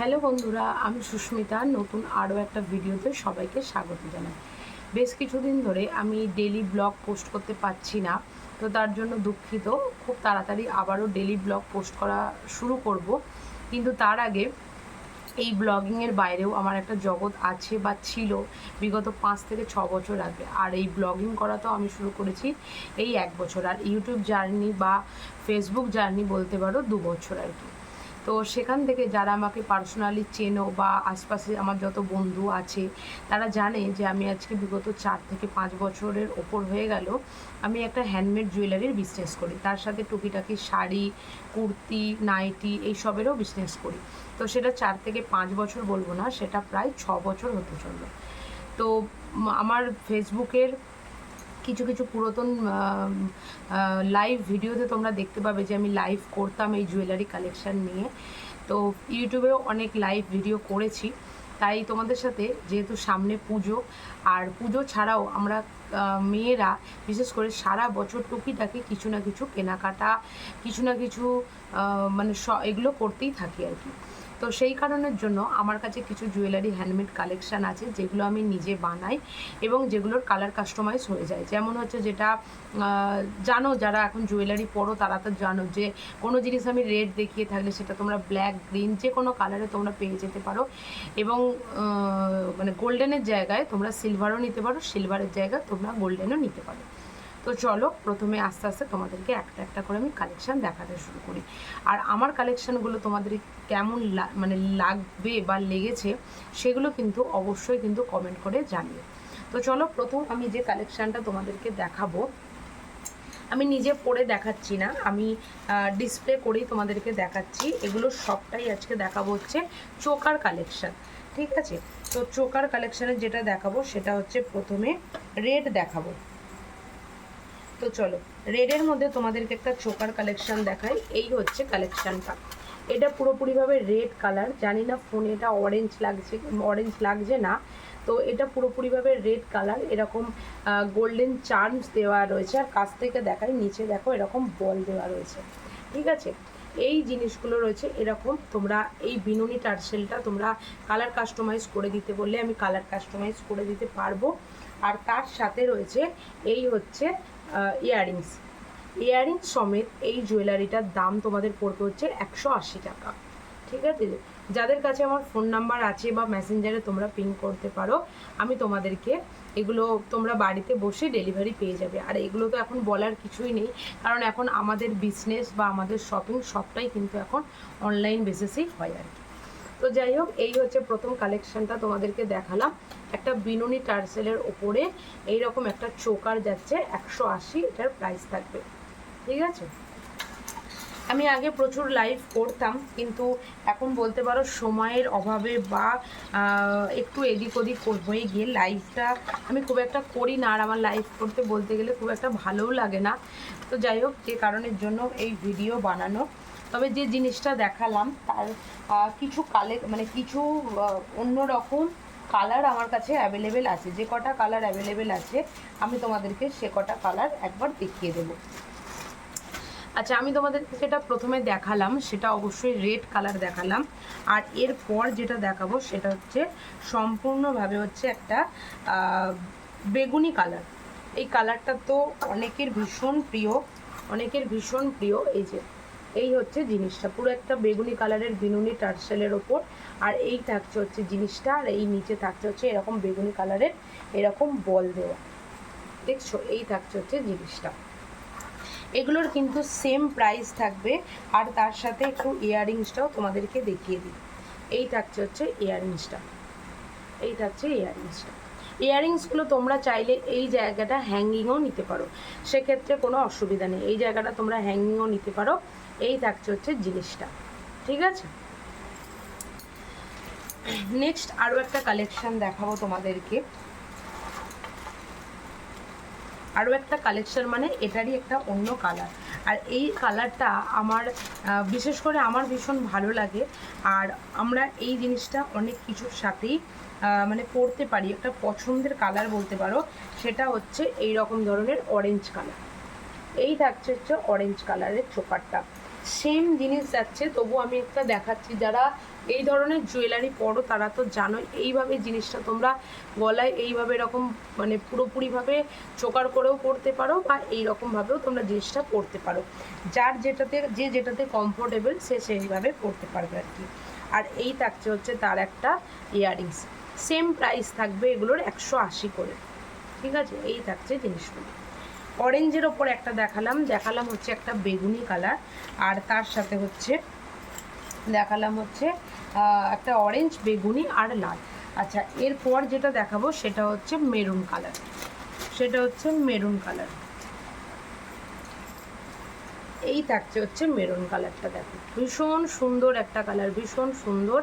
Hello বন্ধুরা, আমি সুস্মিতা নতুন আরও একটা ভিডিওতে সবাইকে স্বাগত জানাই। বেশ কিছুদিন ধরে আমি ডেলি ব্লগ পোস্ট করতে পারছি না, তো তার জন্য দুঃখিত। খুব তাড়াতাড়ি আবারও ডেলি ব্লগ পোস্ট করা শুরু করব, কিন্তু তার আগে এই ব্লগিংয়ের বাইরেও আমার একটা জগৎ আছে বা ছিল বিগত 5 থেকে 6 বছর আগে। আর এই ব্লগিং করা তো আমি শুরু করেছি এই 1 বছর, আর ইউটিউব জার্নি বা ফেসবুক জার্নি বলতে পারো 2 বছর আর কি। তো সেখান থেকে যারা আমাকে পার্সোনালি চেনো বা আশপাশে আমার যত বন্ধু আছে তারা জানে যে আমি আজকে বিগত 4 থেকে 5 বছরের ওপর হয়ে গেল আমি একটা হ্যান্ডমেড জুয়েলারির বিজনেস করি, তার সাথে টুকিটাকি শাড়ি, কুর্তি, নাইটি এইসবেরও বিজনেস করি। তো সেটা 4 থেকে 5 বছর বলবো না, সেটা প্রায় 6 বছর হতে চললো। তো আমার ফেসবুকের কিছু কিছু পুরাতন লাইভ ভিডিওতে তোমরা দেখতে পাবে যে আমি লাইভ করতাম এই জুয়েলারি কালেকশান নিয়ে। তো ইউটিউবেও অনেক লাইভ ভিডিও করেছি। তাই তোমাদের সাথে, যেহেতু সামনে পুজো, আর পুজো ছাড়াও আমরা মেয়েরা বিশেষ করে সারা বছর টুকিটাকি কিছু না কিছু কেনাকাটা, কিছু না কিছু মানে এগুলো করতেই থাকি আর কি। তো সেই কারণের জন্য আমার কাছে কিছু জুয়েলারি হ্যান্ডমেড কালেকশান আছে যেগুলো আমি নিজে বানাই এবং যেগুলোর কালার কাস্টমাইজ হয়ে যায়। যেমন হচ্ছে, যেটা জানো যারা এখন জুয়েলারি পরো তারা তো জানো যে কোনো জিনিস আমি রেড দেখিয়ে থাকলে সেটা তোমরা ব্ল্যাক, গ্রিন যে কোনো কালারে তোমরা পেয়ে যেতে পারো, এবং মানে গোল্ডেনের জায়গায় তোমরা সিলভারও নিতে পারো, সিলভারের জায়গায় তোমরা গোল্ডেনও নিতে পারো। তো চলো প্রথমে আস্তে আস্তে তোমাদেরকে একটা একটা করে আমি কালেকশান দেখাতে শুরু করি। আর আমার কালেকশানগুলো তোমাদের কেমন মানে লাগবে বা লেগেছে সেগুলো কিন্তু অবশ্যই কিন্তু কমেন্ট করে জানিও। তো চলো, প্রথম আমি যে কালেকশানটা তোমাদেরকে দেখাবো, আমি নিজে পরে দেখাচ্ছি না, আমি ডিসপ্লে করেই তোমাদেরকে দেখাচ্ছি। এগুলো সবটাই আজকে দেখাবো হচ্ছে চোকার কালেকশান, ঠিক আছে? তো চোকার কালেকশানে যেটা দেখাবো সেটা হচ্ছে প্রথমে রেড দেখাবো। তো চলো, রেডের মধ্যে তোমাদেরকে একটা চোকার কালেকশান দেখাই। এই হচ্ছে কালেকশানটা, এটা পুরোপুরিভাবে রেড কালার। জানি না ফোনে এটা অরেঞ্জ লাগছে না, তো এটা পুরোপুরিভাবে রেড কালার। এরকম গোল্ডেন চার্মস দেওয়া রয়েছে, আর কাছ থেকে দেখাই, নিচে দেখো এরকম বল দেওয়া রয়েছে, ঠিক আছে? এই জিনিসগুলো রয়েছে এরকম। তোমরা এই বিনুনি টার্সেলটা তোমরা কালার কাস্টমাইজ করে দিতে বললে আমি কালার কাস্টমাইজ করে দিতে পারবো। আর তার সাথে রয়েছে এই হচ্ছে ইয়াররিংস সমেত এই জুয়েলারিটার দাম তোমাদের পড়বে হচ্ছে 180 টাকা, ঠিক আছে? যাদের কাছে আমার ফোন নাম্বার আছে বা মেসেঞ্জারে তোমরা পিং করতে পারো, আমি তোমাদেরকে এগুলো তোমরা বাড়িতে বসে ডেলিভারি পেয়ে যাবে। আর এগুলো তো এখন বলার কিছুই নেই, কারণ এখন আমাদের বিজনেস বা আমাদের শপিং সবটাই কিন্তু এখন অনলাইন বেসিসেই হয় আর কি। তো যাই হোক, এই হচ্ছে প্রথম কালেকশানটা তোমাদেরকে দেখালাম। একটা বিনুনি টার্সেলের ওপরে এইরকম একটা চোকার যাচ্ছে 180, এটার প্রাইস থাকবে, ঠিক আছে? আমি আগে প্রচুর লাইভ করতাম, কিন্তু এখন বলতে পারো সময়ের অভাবে বা একটু এদিক ওদিক হয়ে গিয়ে লাইভটা আমি খুব একটা করি না। আর আমার লাইভ করতে বলতে গেলে খুব একটা ভালোও লাগে না। তো যাই হোক, যে কারণের জন্য এই ভিডিও বানানো। তবে যে জিনিসটা দেখালাম তার কিছু কিছু অন্যরকম কালার আমার কাছে অ্যাভেলেবেল আছে। যে কটা কালার অ্যাভেলেবেল আছে আমি তোমাদেরকে সে কটা কালার একবার দেখিয়ে দেবো। আচ্ছা, আমি তোমাদেরকে যেটা প্রথমে দেখালাম সেটা অবশ্যই রেড কালার দেখালাম। আর এরপর যেটা দেখাবো সেটা হচ্ছে সম্পূর্ণভাবে হচ্ছে একটা বেগুনি কালার। এই কালারটা তো অনেকের ভীষণ প্রিয়। এই হচ্ছে জিনিসটা, পুরো একটা বেগুনি কালারের বিনুনি টার্সেলের ওপর। আর এই থাকছে হচ্ছে জিনিসটা, আর এই নিচে থাকছে হচ্ছে এরকম বেগুনি কালারের এরকম বল দেওয়া, দেখছো? এই থাকছে হচ্ছে জিনিসটা। এগুলোর কিন্তু সেম প্রাইস থাকবে। আর তার সাথে একটু ইয়াররিংসটাও তোমাদেরকে দেখিয়ে দিই। এই থাকছে হচ্ছে ইয়াররিংসটা, ইয়াররিংসগুলো তোমরা চাইলে এই জায়গাটা হ্যাঙ্গিংও নিতে পারো, সেক্ষেত্রে কোনো অসুবিধা নেই। এই জায়গাটা তোমরা হ্যাঙ্গিংও নিতে পারো। এই থাকছে হচ্ছে জিনিসটা, ঠিক আছে? নেক্সট আরও একটা কালেকশান দেখাবো তোমাদেরকে। আরও একটা কালেকশান মানে এটারই একটা অন্য কালার। আর এই কালারটা আমার বিশেষ করে আমার ভীষণ ভালো লাগে। আর আমরা এই জিনিসটা অনেক কিছুর সাথেই মানে পরতে পারি, একটা পছন্দের কালার বলতে পারো। সেটা হচ্ছে এই রকম ধরনের অরেঞ্জ কালার। এই থাকছে হচ্ছে অরেঞ্জ কালারের চোকারটা, সেম জিনিস যাচ্ছে, তবু আমি একটা দেখাচ্ছি। যারা এই ধরনের জুয়েলারি পরো তারা তো জানোই। এইভাবে জিনিসটা তোমরা গলায় এইভাবে এরকম মানে পুরোপুরিভাবে চোকার করেও পরতে পারো, বা এইরকমভাবেও তোমরা জিনিসটা পরতে পারো। যার যেটাতে কমফোর্টেবল সে সেইভাবে পরতে পারবে আর কি। আর এই থাকছে হচ্ছে তার একটা ইয়াররিংস, সেম প্রাইস থাকবে এগুলোর 180 করে, ঠিক আছে। এই থাকছে জিনিসগুলো। অরেঞ্জের ওপর একটা দেখালাম হচ্ছে একটা বেগুনি কালার, আর তার সাথে হচ্ছে দেখালাম হচ্ছে একটা অরেঞ্জ, বেগুনি আর লাল। আচ্ছা, এরপর যেটা দেখাবো সেটা হচ্ছে মেরুন কালার। এই থাকছে হচ্ছে মেরুন কালারটা। দেখো ভীষণ সুন্দর একটা কালার, ভীষণ সুন্দর।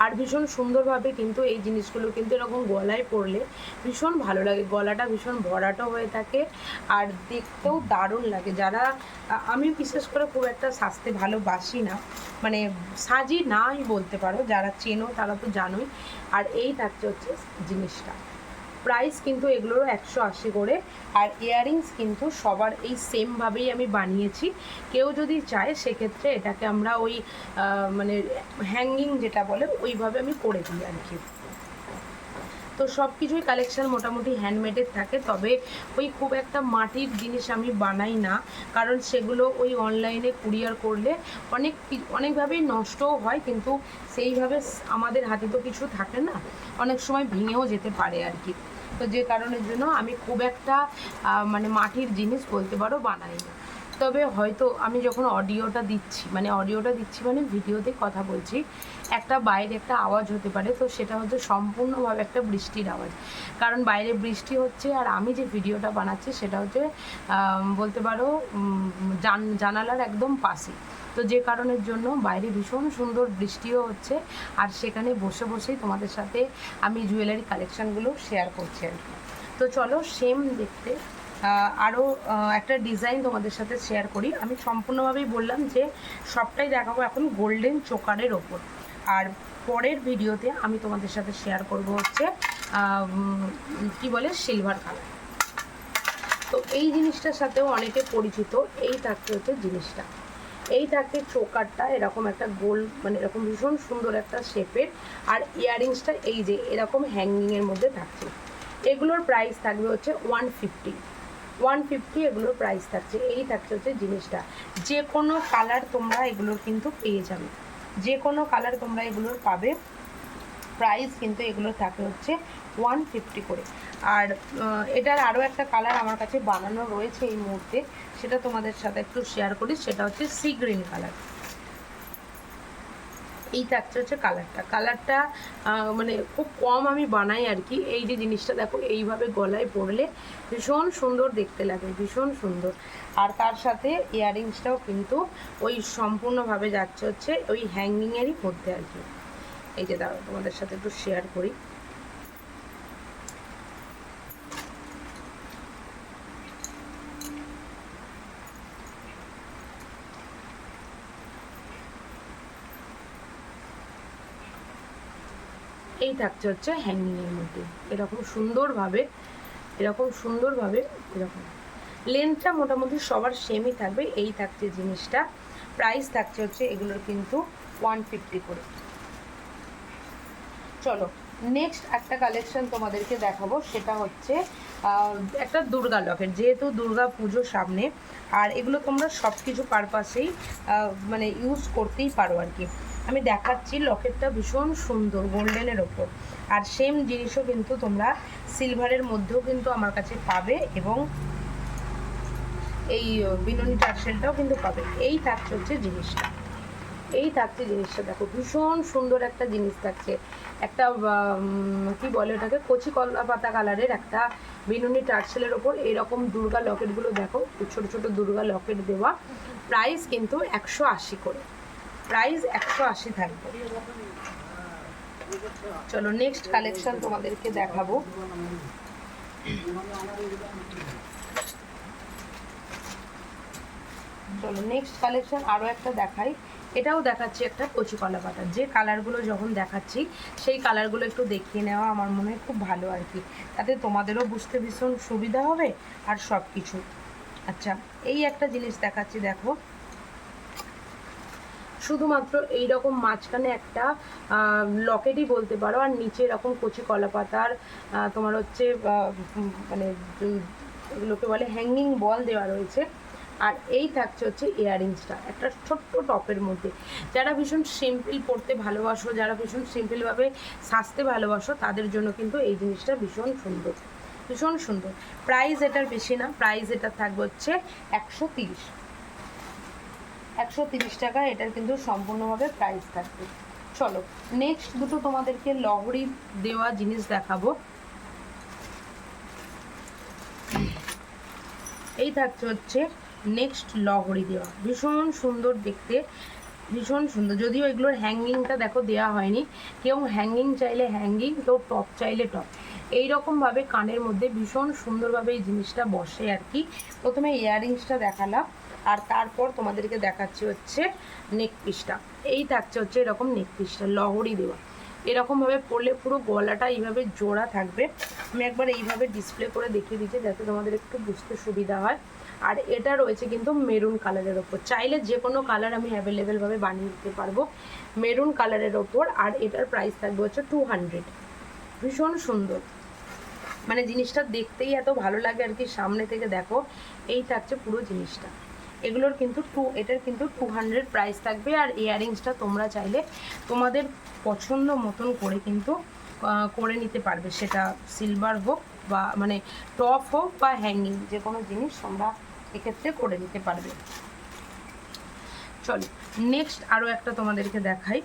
আর ভীষণ সুন্দরভাবে কিন্তু এই জিনিসগুলো কিন্তু এরকম গলায় পরলে ভীষণ ভালো লাগে, গলাটা ভীষণ ভরাটো হয়ে থাকে আর দেখতেও দারুণ লাগে। যারা আমি বিশেষ করে খুব একটা সাজতে ভালোবাসি না, মানে সাজি নাই বলতে পারো, যারা চেনো তারা তো জানোই। আর এই থাকছে হচ্ছে জিনিসটা। প্রাইস কিন্তু এগুলোরও 180 করে। আর ইয়াররিংস কিন্তু সবার এই সেমভাবেই আমি বানিয়েছি। কেউ যদি চায় সেক্ষেত্রে এটাকে আমরা ওই মানে হ্যাঙ্গিং যেটা বলে ওইভাবে আমি করে দিই আর কি। তো সব কিছুই কালেকশান মোটামুটি হ্যান্ডমেডের থাকে, তবে ওই খুব একটা মাটির জিনিস আমি বানাই না, কারণ সেগুলো ওই অনলাইনে কুরিয়ার করলে অনেকভাবেই নষ্টও হয়, কিন্তু সেইভাবে আমাদের হাতে তো কিছু থাকে না, অনেক সময় ভেঙেও যেতে পারে আর কি। তো যে কারণের জন্য আমি খুব একটা মানে মাটির জিনিস বলতে পারো বানাই না। তবে হয়তো আমি যখন অডিওটা দিচ্ছি মানে ভিডিওতে কথা বলছি, একটা বাইরে একটা আওয়াজ হতে পারে, তো সেটা হচ্ছে সম্পূর্ণভাবে একটা বৃষ্টির আওয়াজ, কারণ বাইরে বৃষ্টি হচ্ছে আর আমি যে ভিডিওটা বানাচ্ছি সেটা হচ্ছে বলতে পারো জানালার একদম পাশে। তো যে কারণের জন্য বাইরে ভীষণ সুন্দর বৃষ্টিও হচ্ছে, আর সেখানে বসে বসেই তোমাদের সাথে আমি জুয়েলারি কালেকশানগুলো শেয়ার করছি আর কি। তো চলো সেম দেখতে আরও একটা ডিজাইন তোমাদের সাথে শেয়ার করি। আমি সম্পূর্ণভাবেই বললাম যে সবটাই দেখাবো এখন গোল্ডেন চোকারের ওপর, আর পরের ভিডিওতে আমি তোমাদের সাথে শেয়ার করব হচ্ছে কি বলে সিলভার কালার। তো এই জিনিসটার সাথেও অনেকে পরিচিত। এই থাকতে হচ্ছে জিনিসটা, এই থাকছে চোকারটা এরকম একটা গোল, মানে এরকম ভীষণ সুন্দর একটা শেপের, আর ইয়াররিংসটা এই যে এরকম হ্যাঙ্গিংয়ের মধ্যে থাকছে। এগুলোর প্রাইস থাকবে হচ্ছে 150 এগুলোর প্রাইস থাকছে। এই থাকছে হচ্ছে জিনিসটা, যে কোনো কালার তোমরা এগুলোর কিন্তু পেয়ে যাবে, যে কোনো কালার তোমরা এগুলোর পাবে। প্রাইস কিন্তু এগুলো থাকে হচ্ছে 150 করে। আর এটার আরও একটা কালার আমার কাছে বানানো রয়েছে এই মুহূর্তে, সেটা তোমাদের সাথে একটু শেয়ার করি। সেটা হচ্ছে সি গ্রিন কালার। এই থাকছে হচ্ছে কালারটা মানে খুব কম আমি বানাই আর কি। এই যে জিনিসটা দেখো এইভাবে গলায় পরলে ভীষণ সুন্দর দেখতে লাগে, ভীষণ সুন্দর। আর তার সাথে ইয়াররিংসটাও কিন্তু ওই সম্পূর্ণভাবে যাচ্ছে হচ্ছে ওই হ্যাঙ্গিংয়েরই মধ্যে আর কি। এই যে দাঁড়াও তোমাদের সাথে একটু শেয়ার করি। এই থাকছে হচ্ছে হ্যাঙ্গিংয়ের মধ্যে এরকম সুন্দরভাবে এরকম লেন্থটা মোটামুটি সবার সেমই থাকবে। এই থাকছে জিনিসটা, প্রাইস থাকছে হচ্ছে এগুলোর কিন্তু 150 করে। চলো নেক্সট একটা কালেকশন তোমাদেরকে দেখাবো, সেটা হচ্ছে একটা দুর্গা লকেট। যেহেতু দুর্গা পুজো সামনে, আর এগুলো তোমরা সব কিছু পারপাসেই মানে ইউজ করতেই পারো আর কি। আমি দেখাচ্ছি, লকেটটা ভীষণ সুন্দর গোল্ডেনের ওপর, আর সেম জিনিসও কিন্তু তোমরা সিলভারের মধ্যেও কিন্তু আমার কাছে পাবে, এবং এই বিনুনি টার্সেলটাও কিন্তু পাবে। এই থাকছে হচ্ছে জিনিসটা, দেখো ভীষণ সুন্দর একটা জিনিস থাকছে। একটা কি বলে ওটাকে, কচি কলা পাতা কালারের একটা বিনুনি টার্সেলের ওপর এরকম দুর্গা লকেটগুলো দেখো, ছোট ছোট দুর্গা লকেট দেওয়া। প্রাইস কিন্তু 180 করে, প্রাইস 180 থাকবে। চলো নেক্সট কালেকশন তোমাদেরকে দেখাবো। চলো নেক্সট কালেকশন আরও একটা দেখাই। এটাও দেখাচ্ছি একটা কচি কলা পাতা। যে কালারগুলো যখন দেখাচ্ছি সেই কালারগুলো একটু দেখিয়ে নেওয়া আমার মনে হয় খুব ভালো আর কি, তাতে তোমাদেরও বুঝতে ভীষণ সুবিধা হবে আর সব কিছু। আচ্ছা এই একটা জিনিস দেখাচ্ছি, দেখো শুধুমাত্র এইরকম মাঝখানে একটা লকেটই বলতে পারো, আর নিচে এরকম কচি কলা পাতার তোমার হচ্ছে মানে এগুলোকে বলে হ্যাঙ্গিং বল দেওয়া রয়েছে। আর এই থাকছে হচ্ছে ইয়াররিংসটা একটা ছোট্ট টপের মধ্যে। যারা ভীষণ সিম্পল পরতে ভালোবাসো, যারা ভীষণ সিম্পলভাবে সাজতে ভালোবাসো, তাদের জন্য কিন্তু এই জিনিসটা ভীষণ সুন্দর, ভীষণ সুন্দর। প্রাইস এটার বেশি না, প্রাইস এটা থাকবে হচ্ছে 130 টাকা। এটার কিন্তু সম্পূর্ণভাবে প্রাইস থাকবে। চলো নেক্সট দুটো তোমাদেরকে লহরি দেওয়া জিনিস দেখাবো। এই থাকছে হচ্ছে নেক্সট লহরি দেওয়া, ভীষণ সুন্দর দেখতে, ভীষণ সুন্দর। যদিও এগুলোর হ্যাঙ্গিংটা দেখো দেওয়া হয়নি, কেউ হ্যাঙ্গিং চাইলে হ্যাঙ্গিং, কেউ টপ চাইলে টপ। এইরকমভাবে কানের মধ্যে ভীষণ সুন্দরভাবে এই জিনিসটা বসে আর কি। প্রথমে ইয়াররিংসটা দেখালাম, আর তারপর তোমাদেরকে দেখাচ্ছি হচ্ছে নেক পিসটা। এই থাকছে হচ্ছে এরকম নেক পিসটা লহরি দেওয়া। এরকমভাবে পরলে পুরো গলাটা এইভাবে জোড়া থাকবে। আমি একবার এইভাবে ডিসপ্লে করে দেখিয়ে দিচ্ছি যাতে তোমাদের একটু বুঝতে সুবিধা হয়। আর এটা রয়েছে কিন্তু মেরুন কালারের ওপর, চাইলে যে কোনো কালার আমি অ্যাভেলেবেলভাবে বানিয়ে দিতে পারবো মেরুন কালারের ওপর। আর এটার প্রাইস থাকবে হচ্ছে 200। ভীষণ সুন্দর, মানে জিনিসটা দেখতেই এত ভালো লাগে আর কি, সামনে থেকে দেখো। এই থাকছে পুরো জিনিসটা। এগুলোর কিন্তু এটার কিন্তু 200 প্রাইস থাকবে। আর ইয়াররিংসটা তোমরা চাইলে তোমাদের পছন্দ মতন করে কিন্তু করে নিতে পারবে, সেটা সিলভার হোক বা মানে টপ হোক বা হ্যাঙ্গিং, যে কোনো জিনিস তোমরা এক্ষেত্রে করে নিতে পারবে। চলো নেক্সট আরও একটা তোমাদেরকে দেখাই।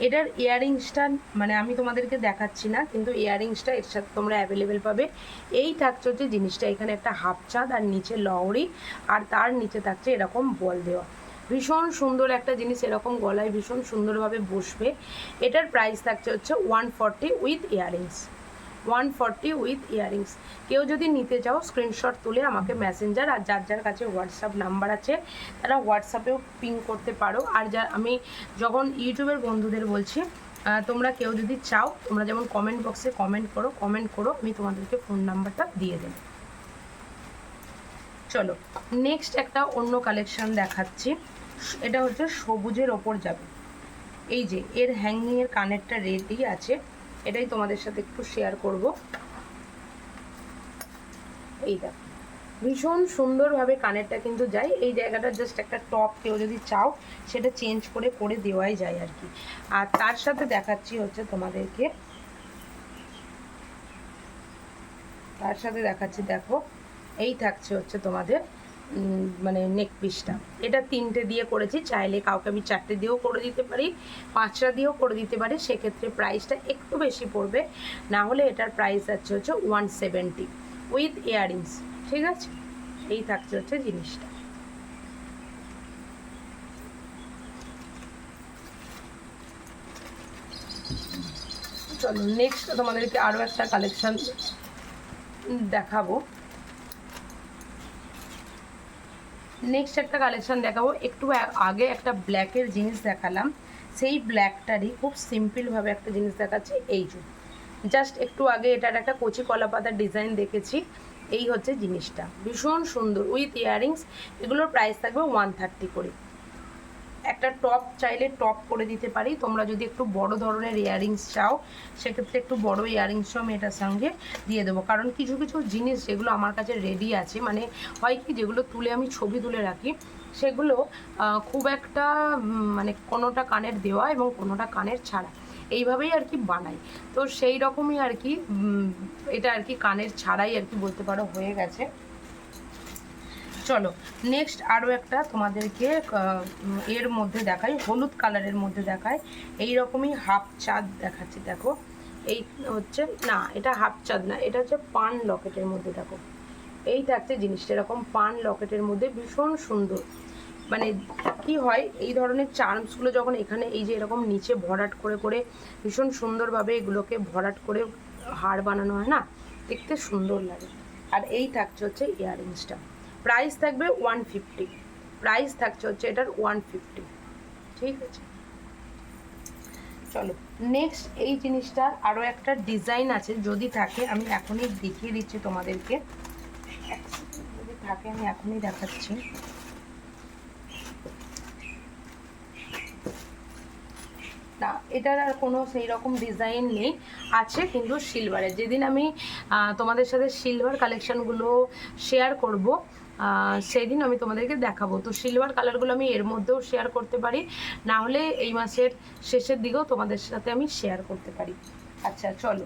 এটার ইয়াররিংসটা মানে আমি তোমাদেরকে দেখাচ্ছি না, কিন্তু ইয়াররিংসটা এর সাথে তোমরা অ্যাভেলেবেল পাবে। এই থাকছে হচ্ছে জিনিসটা, এখানে একটা হাফ চাঁদ আর নিচে লহরি, আর তার নিচে থাকছে এরকম বল দেওয়া। ভীষণ সুন্দর একটা জিনিস, এরকম গলায় ভীষণ সুন্দরভাবে বসবে। এটার প্রাইস থাকছে হচ্ছে 140 উইথ ইয়াররিংস। 140 with earrings. কেউ যদি নিতে চাও স্ক্রিনশট তুলে আমাকে মেসেঞ্জার, আর যার যার কাছে হোয়াটসঅ্যাপ নাম্বার আছে তারা হোয়াটসঅ্যাপেও পিং করতে পারো। আর যা আমি যখন ইউটিউবের বন্ধুদের বলছি, তোমরা কেউ যদি চাও তোমরা যেমন কমেন্ট বক্সে কমেন্ট করো, আমি তোমাদেরকে ফোন নাম্বারটা দিয়ে দেব। চলো নেক্সট একটা অন্য কালেকশন দেখাচ্ছি। এটা হচ্ছে সবুজের ওপর যাবে। এই যে এর হ্যাঙ্গিংয়ের কানেরটা রেডি আছে, এটাই তোমাদের সাথে একটু শেয়ার করব। এই দেখো ভীষণ সুন্দরভাবে কানেরটা কিন্তু যায়। এই জায়গাটা জাস্ট একটা টপ কেউ যদি চাও সেটা চেঞ্জ করে দেওয়াই যায় আর কি। আর তার সাথে দেখাচ্ছি হচ্ছে তোমাদেরকে, দেখো এই থাকছে হচ্ছে তোমাদের মানে নেক পিসটা। এটা 3টে দিয়ে করেছি, চাইলে কাউকে আমি 4টে দিয়েও করে দিতে পারি, 5টা দিয়েও করে দিতে পারি, সেক্ষেত্রে প্রাইসটা একটু বেশি পড়বে। না হলে এটার প্রাইস আছে হচ্ছে 170 উইথ ইয়াররিংস। ঠিক আছে, এই থাকছে হচ্ছে জিনিসটা। চলো নেক্সট তোমাদেরকে আরও একটা কালেকশন দেখাবো। নেক্সট একটা কালেকশন দেখাবো। একটু আগে একটা ব্ল্যাকের জিনিস দেখালাম, সেই ব্ল্যাকটারই খুব সিম্পলভাবে একটা জিনিস দেখাচ্ছি। এই যে জাস্ট একটু আগে এটার একটা কচি কলা পাতার ডিজাইন দেখেছি। এই হচ্ছে জিনিসটা, ভীষণ সুন্দর উইথ ইয়াররিংস। এগুলোর প্রাইস থাকবে 130 করে। একটা টপ চাইলে টপ করে দিতে পারি, তোমরা যদি একটু বড় ধরনের ইয়াররিংস চাও সেক্ষেত্রে একটু বড় ইয়াররিংসও আমি এটার সঙ্গে দিয়ে দেবো। কারণ কিছু কিছু জিনিস যেগুলো আমার কাছে রেডি আছে, মানে হয় কি যেগুলো তুলে আমি ছবি তুলে রাখি, সেগুলো খুব একটা মানে কোনোটা কানের দেওয়া এবং কোনোটা কানের ছাড়া, এইভাবেই আর কি বানাই। তো সেই রকমই আর কি এটা আর কি কানের ছাড়াই আর কি বলতে পারো হয়ে গেছে। চলো নেক্সট আরও একটা তোমাদেরকে এর মধ্যে দেখাই, হলুদ কালারের মধ্যে দেখায়। এই রকমই হাফ চাঁদ দেখাচ্ছি। দেখো এই হচ্ছে, না এটা হাফ চাঁদ না, এটা হচ্ছে পান লকেটের মধ্যে। দেখো এই থাকছে জিনিসটা এরকম পান লকেটের মধ্যে, ভীষণ সুন্দর। মানে কি হয় এই ধরনের চার্মসগুলো যখন এখানে এই যে এরকম নিচে ভরাট করে ভীষণ সুন্দরভাবে এগুলোকে ভরাট করে হার বানানো হয় না, দেখতে সুন্দর লাগে। আর এই থাকছে হচ্ছে ইয়াররিংসটা, প্রাইস থাকবে 150। প্রাইস থাকছে হচ্ছে এটার 150। ঠিক আছে, চলো নেক্সট এই জিনিসটার আরও একটা ডিজাইন আছে, যদি থাকে আমি এখনই দেখিয়ে দিচ্ছি তোমাদেরকে। যদি থাকে আমি এখনই দেখাচ্ছি। এটার আর কোনো সেই রকম ডিজাইন নেই, আছে কিন্তু সিলভারের। যেদিন আমি তোমাদের সাথে সিলভার কালেকশানগুলো শেয়ার করব সেই দিন আমি তোমাদেরকে দেখাবো। তো সিলভার কালারগুলো আমি এর মধ্যেও শেয়ার করতে পারি, না হলে এই মাসের শেষের দিকেও তোমাদের সাথে আমি শেয়ার করতে পারি। আচ্ছা চলো,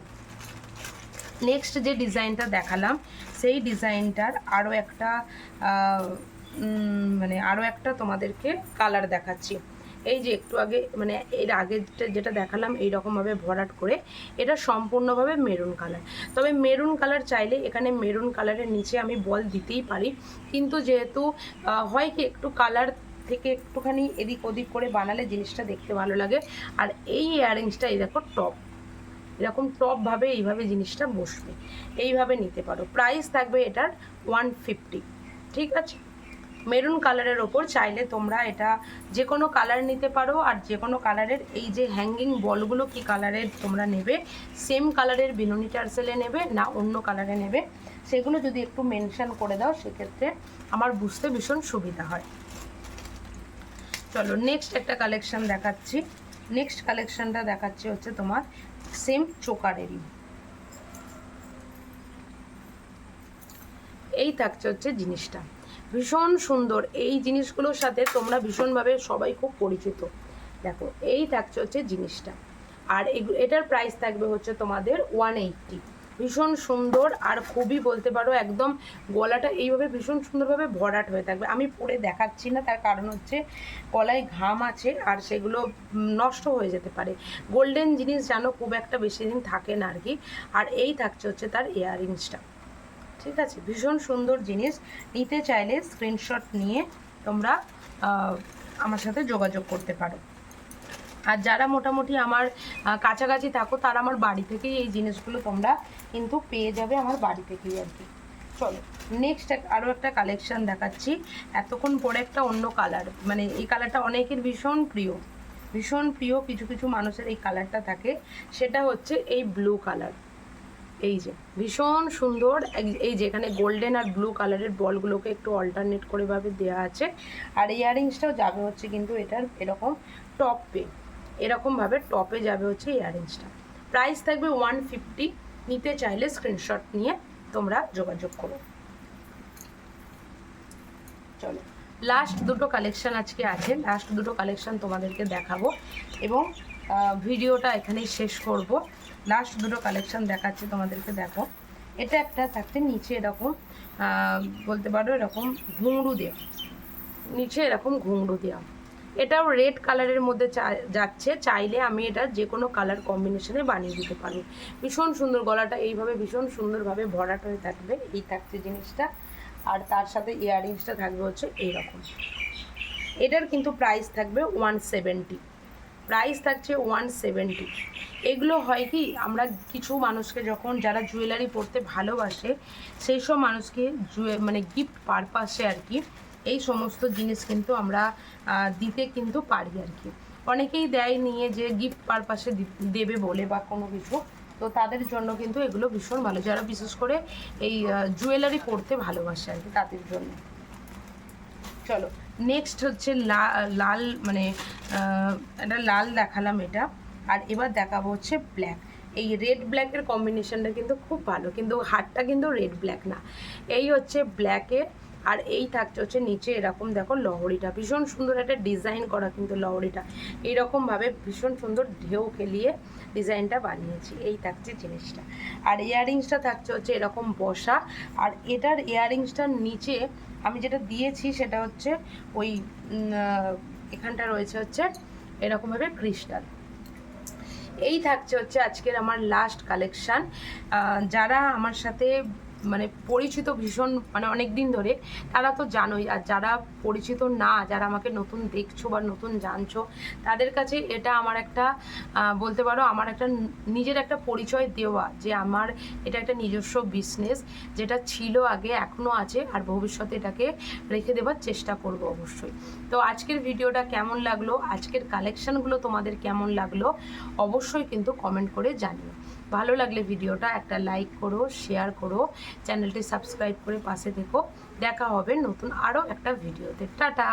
নেক্সট যে ডিজাইনটা দেখালাম সেই ডিজাইনটার আরও একটা মানে আরও একটা তোমাদেরকে কালার দেখাচ্ছি। এই যে একটু আগে মানে এর আগে যেটা দেখালাম এইরকমভাবে ভরাট করে, এটা সম্পূর্ণভাবে মেরুন কালার। তবে মেরুন কালার চাইলে এখানে মেরুন কালারের নিচে আমি বল দিতেই পারি, কিন্তু যেহেতু হয় কি একটু কালার থেকে একটুখানি এদিক ওদিক করে বানালে জিনিসটা দেখতে ভালো লাগে। আর এই ইয়াররিংসটা এই দেখো টপ, এরকম টপভাবে এইভাবে জিনিসটা বসবে, এইভাবে নিতে পারো। প্রাইস থাকবে এটার 150, ঠিক আছে। মেরুন কালারের ওপর চাইলে তোমরা এটা যে কোনো কালার নিতে পারো। আর যে কোনো কালারের এই যে হ্যাঙ্গিং বলগুলো কি কালারের তোমরা নেবে, সেম কালারের বিনুনি টার্সেলে নেবে না অন্য কালারে নেবে, সেগুলো যদি একটু মেনশন করে দাও সেক্ষেত্রে আমার বুঝতে ভীষণ সুবিধা হয়। চলো নেক্সট একটা কালেকশন দেখাচ্ছি। নেক্সট কালেকশনটা দেখাচ্ছি হচ্ছে তোমার সেম চোকারেরই। এই থাকছে হচ্ছে জিনিসটা, ভীষণ সুন্দর। এই জিনিসগুলোর সাথে তোমরা ভীষণভাবে সবাই খুব পরিচিত। দেখো এই থাকছে হচ্ছে জিনিসটা, আর এটার প্রাইস থাকবে হচ্ছে তোমাদের 180। ভীষণ সুন্দর আর খুবই বলতে পারো একদম গলাটা এইভাবে ভীষণ সুন্দরভাবে ভরাট হয়ে থাকবে। আমি পরে দেখাচ্ছি না, তার কারণ হচ্ছে গলায় ঘাম আছে আর সেগুলো নষ্ট হয়ে যেতে পারে। গোল্ডেন জিনিস জানো খুব একটা বেশি দিন থাকে না আর কি। আর এই থাকছে হচ্ছে তার ইয়াররিংসটা, ঠিক আছে। ভীষণ সুন্দর জিনিস, নিতে চাইলে স্ক্রিনশট নিয়ে তোমরা আমার সাথে যোগাযোগ করতে পারো। আর যারা মোটামুটি আমার কাছাকাছি থাকো তারা আমার বাড়ি থেকেই এই জিনিসগুলো তোমরা কিন্তু পেয়ে যাবে আমার বাড়ি থেকেই আর কি। চলো নেক্সট আরও একটা কালেকশান দেখাচ্ছি। এতক্ষণ পরে একটা অন্য কালার, মানে এই কালারটা অনেকের ভীষণ প্রিয়, ভীষণ প্রিয়। কিছু কিছু মানুষের এই কালারটা থাকে, সেটা হচ্ছে এই ব্লু কালার। এই যে ভীষণ সুন্দর, এই যে এখানে গোল্ডেন আর ব্লু কালারের বলগুলোকে একটু অল্টারনেট করে ভাবে দেওয়া আছে। আর ইয়াররিংসটাও যাবে হচ্ছে কিন্তু এটার এরকম টপে, এরকমভাবে টপে যাবে হচ্ছে ইয়াররিংসটা। প্রাইস থাকবে 150। নিতে চাইলে স্ক্রিনশট নিয়ে তোমরা যোগাযোগ করো। চলো লাস্ট দুটো কালেকশান আজকে আছে, লাস্ট দুটো কালেকশান তোমাদেরকে দেখাবো এবং ভিডিওটা এখানেই শেষ করব। লাস্ট দুটো কালেকশান দেখাচ্ছি তোমাদেরকে, দেখো। এটা একটা থাকছে নিচে এরকম বলতে পারো এরকম ঘুংড়ু দেওয়া, নিচে এরকম ঘুংড়ু দেওয়া। এটাও রেড কালারের মধ্যে যাচ্ছে, চাইলে আমি এটা যে কোনো কালার কম্বিনেশনে বানিয়ে দিতে পারি। ভীষণ সুন্দর, গলাটা এইভাবে ভীষণ সুন্দরভাবে ভরাট হয়ে থাকবে, এই থাকছে জিনিসটা। আর তার সাথে ইয়াররিংসটা থাকবে হচ্ছে এইরকম। এটার কিন্তু প্রাইস থাকবে 170, প্রাইস থাকছে 170। এগুলো হয় কি, আমরা কিছু মানুষকে যখন যারা জুয়েলারি পরতে ভালোবাসে সেই সব মানুষকে মানে গিফট পারপাসে আর কি এই সমস্ত জিনিস কিন্তু আমরা দিতে কিন্তু পারি আর কি। অনেকেই দেয় নিয়ে যে গিফট পারপাসে দেবে বলে বা কোনো কিছু, তো তাদের জন্য কিন্তু এগুলো ভীষণ ভালো, যারা বিশেষ করে এই জুয়েলারি পরতে ভালোবাসে আর কি তাদের জন্য। চলো নেক্সট হচ্ছে লাল, মানে এটা লাল দেখালাম এটা, আর এবার দেখাবো হচ্ছে ব্ল্যাক। এই রেড ব্ল্যাকের কম্বিনেশনটা কিন্তু খুব ভালো, কিন্তু হারটা কিন্তু রেড ব্ল্যাক না, এই হচ্ছে ব্ল্যাকের। আর এই থাকছে হচ্ছে নিচে এরকম দেখো লহরিটা, ভীষণ সুন্দর একটা ডিজাইন করা কিন্তু লহরিটা এইরকমভাবে ভীষণ সুন্দর ঢেউ খেলিয়ে ডিজাইনটা বানিয়েছি। এই থাকছে জিনিসটা। আর ইয়াররিংসটা থাকছে হচ্ছে এরকম বসা। আর এটার ইয়াররিংসটার নিচে আমি যেটা দিয়েছি সেটা হচ্ছে ওই এখানটা রয়েছে হচ্ছে এরকমভাবে ক্রিস্টাল। এই থাকছে হচ্ছে আজকের আমার লাস্ট কালেকশান। যারা আমার সাথে মানে পরিচিত ভীষণ মানে অনেক দিন ধরে তারা তো জানোই, আর যারা পরিচিত না, যারা আমাকে নতুন দেখছো বা নতুন জানছো তাদের কাছে এটা আমার একটা বলতে পারো আমার একটা নিজের একটা পরিচয় দেওয়া, যে আমার এটা একটা নিজস্ব বিজনেস, যেটা ছিল আগে এখনও আছে আর ভবিষ্যতে এটাকে রেখে দেওয়ার চেষ্টা করব অবশ্যই। তো আজকের ভিডিওটা কেমন লাগলো, আজকের কালেকশানগুলো তোমাদের কেমন লাগলো অবশ্যই কিন্তু কমেন্ট করে জানিও। ভালো লাগলে ভিডিওটা একটা লাইক করো, শেয়ার করো, চ্যানেলটি সাবস্ক্রাইব করে পাশে থেকো। দেখা হবে নতুন আরও একটা ভিডিওতে। টাটা।